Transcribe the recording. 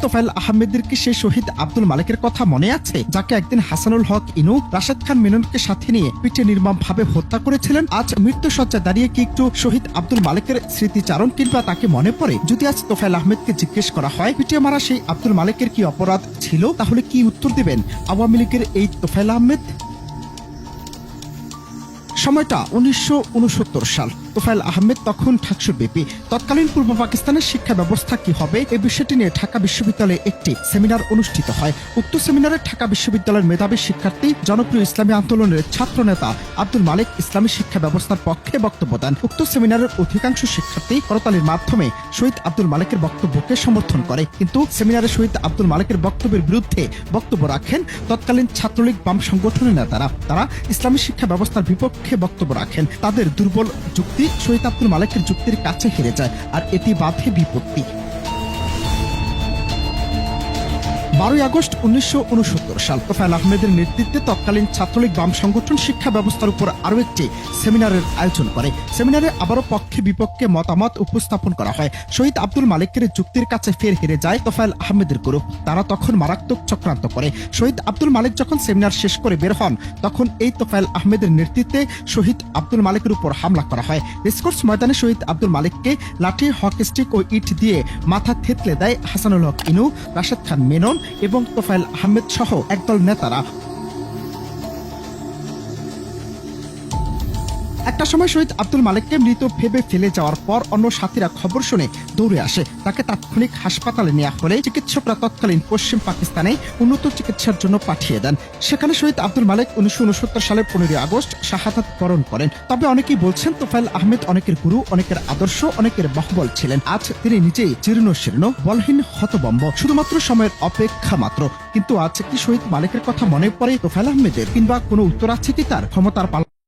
তোফায়েল আহমেদের কি সেই শহীদ আব্দুল মালেকের কথা মনে আছে, যাকে একদিন হাসানুল হক ইনু রাশেদ খান মেননকে সাথে নিয়ে পিঠে নির্মমভাবে হত্যা করেছিলেন? আজ মৃত্যুসজ্জায় দাঁড়িয়ে কি একটু শহীদ আব্দুল মালেকের স্মৃতিচারণ কিংবা তাকে মনে পড়ে? যদি আজ তোফায়েল আহমেদকে জিজ্ঞেস করা হয় পিটিয়ে মারা সেই আব্দুল মালেকের কি অপরাধ ছিল, তাহলে কি উত্তর দিবেন আওয়ামী লীগের এই তোফায়েল আহমেদ? সময়টা 1969 সাল। তোফায়েল আহমেদ তখন ঢাকসুর বিপি। তৎকালীন পূর্ব পাকিস্তানের শিক্ষা ব্যবস্থা কি হবে এই বিষয়টি নিয়ে ঢাকা বিশ্ববিদ্যালয়ে একটি সেমিনার অনুষ্ঠিত হয়। উক্ত সেমিনারে ঢাকা বিশ্ববিদ্যালয়ের মেধাবী শিক্ষার্থী জনপ্রিয় ইসলামী আন্দোলনের ছাত্র নেতা আব্দুল মালেক ইসলামী শিক্ষা ব্যবস্থার পক্ষে বক্তব্য দেন। উক্ত সেমিনারের অধিকাংশ শিক্ষার্থী করতালির মাধ্যমে শহীদ আব্দুল মালেকের বক্তব্যকে সমর্থন করে, কিন্তু সেমিনারে শহীদ আব্দুল মালেকের বক্তব্যের বিরুদ্ধে বক্তব্য রাখেন তৎকালীন ছাত্রলীগ বাম সংগঠনের নেতারা। তারা ইসলামী শিক্ষা ব্যবস্থার বিপক্ষে বক্তব্য রাখেন। তাদের দুর্বল যুক্তি শহীদ আব্দুল মালেকের যুক্তির কাছে হেরে যায়, আর এটি বাধে বিপত্তি। 12 আগস্ট 1969 সাল তোফায়েল আহমেদের নেতৃত্বে তৎকালীন ছাত্রলীগ বাম সংগঠন শিক্ষা ব্যবস্থার উপর আরও একটি সেমিনারের আয়োজন করে। সেমিনারে আবারও পক্ষে বিপক্ষে মতামত উপস্থাপন করা হয়। শহীদ আব্দুল মালেকের যুক্তির কাছে ফের হেরে যায় তোফায়েল আহমেদের গ্রুপ। তারা তখন মারাত্মক চক্রান্ত করে। শহীদ আব্দুল মালেক যখন সেমিনার শেষ করে বের হন, তখন এই তোফায়েল আহমেদের নেতৃত্বে শহীদ আব্দুল মালেকের উপর হামলা করা হয়। রেসকোর্স ময়দানে শহীদ আব্দুল মালেককে লাঠি, হকি স্টিক ও ইট দিয়ে মাথা থেতলে দেয় হাসানুল হক ইনু, রাশেদ খান মেনন এবং তোফায়েল আহমেদ সহ একদল নেতারা। একটা সময় শহীদ আব্দুল মালেককে মৃত ভেবে ফেলে যাওয়ার পর অন্য সাথীরা খবর শুনে দৌড়ে আসে। তাকে তাৎক্ষণিক হাসপাতালে নেওয়া হলে চিকিৎসকরা তৎকালীন পশ্চিম পাকিস্তানে উন্নত চিকিৎসার জন্য পাঠিয়ে দেন। সেখানে শহীদ আব্দুল মালেক 1969 সালের 15 আগস্ট শাহাদাত বরণ করেন। তবে অনেকেই বলছেন তোফায়েল আহমেদ অনেকের গুরু, অনেকের আদর্শ, অনেকের বাহবল ছিলেন। আজ তিনি নিজেই জীর্ণ শীর্ণ, বলহীন, হতবম্ব, শুধুমাত্র সময়ের অপেক্ষা মাত্র। কিন্তু আজ কি শহীদ মালেকের কথা মনে পড়ে তোফায়েল আহমেদের, কিংবা কোনো উত্তর আছে কি তার? ক্ষমতার